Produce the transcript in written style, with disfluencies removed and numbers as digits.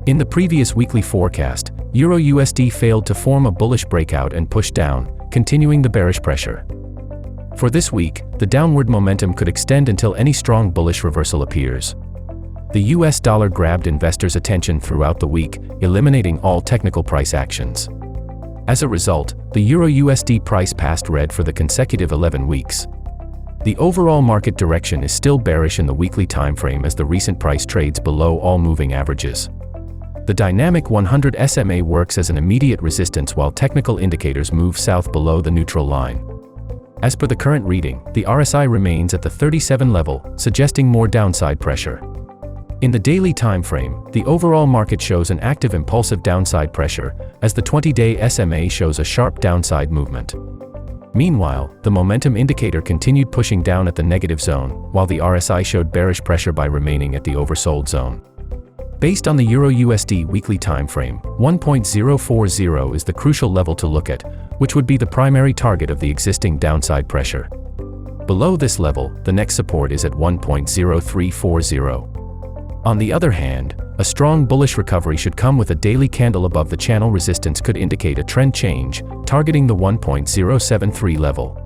In the previous weekly forecast, EURUSD failed to form a bullish breakout and push down, continuing the bearish pressure. For this week, the downward momentum could extend until any strong bullish reversal appears. The US dollar grabbed investors' attention throughout the week, eliminating all technical price actions. As a result, the EURUSD price passed red for the consecutive 11 weeks. The overall market direction is still bearish in the weekly timeframe as the recent price trades below all moving averages. The dynamic 100 SMA works as an immediate resistance while technical indicators move south below the neutral line. As per the current reading, the RSI remains at the 37 level, suggesting more downside pressure. In the daily time frame, the overall market shows an active impulsive downside pressure, as the 20-day SMA shows a sharp downside movement. Meanwhile, the momentum indicator continued pushing down at the negative zone, while the RSI showed bearish pressure by remaining at the oversold zone. Based on the EURUSD weekly time frame, 1.040 is the crucial level to look at, which would be the primary target of the existing downside pressure. Below this level, the next support is at 1.0340. On the other hand, a strong bullish recovery should come with a daily candle above the channel resistance could indicate a trend change, targeting the 1.073 level.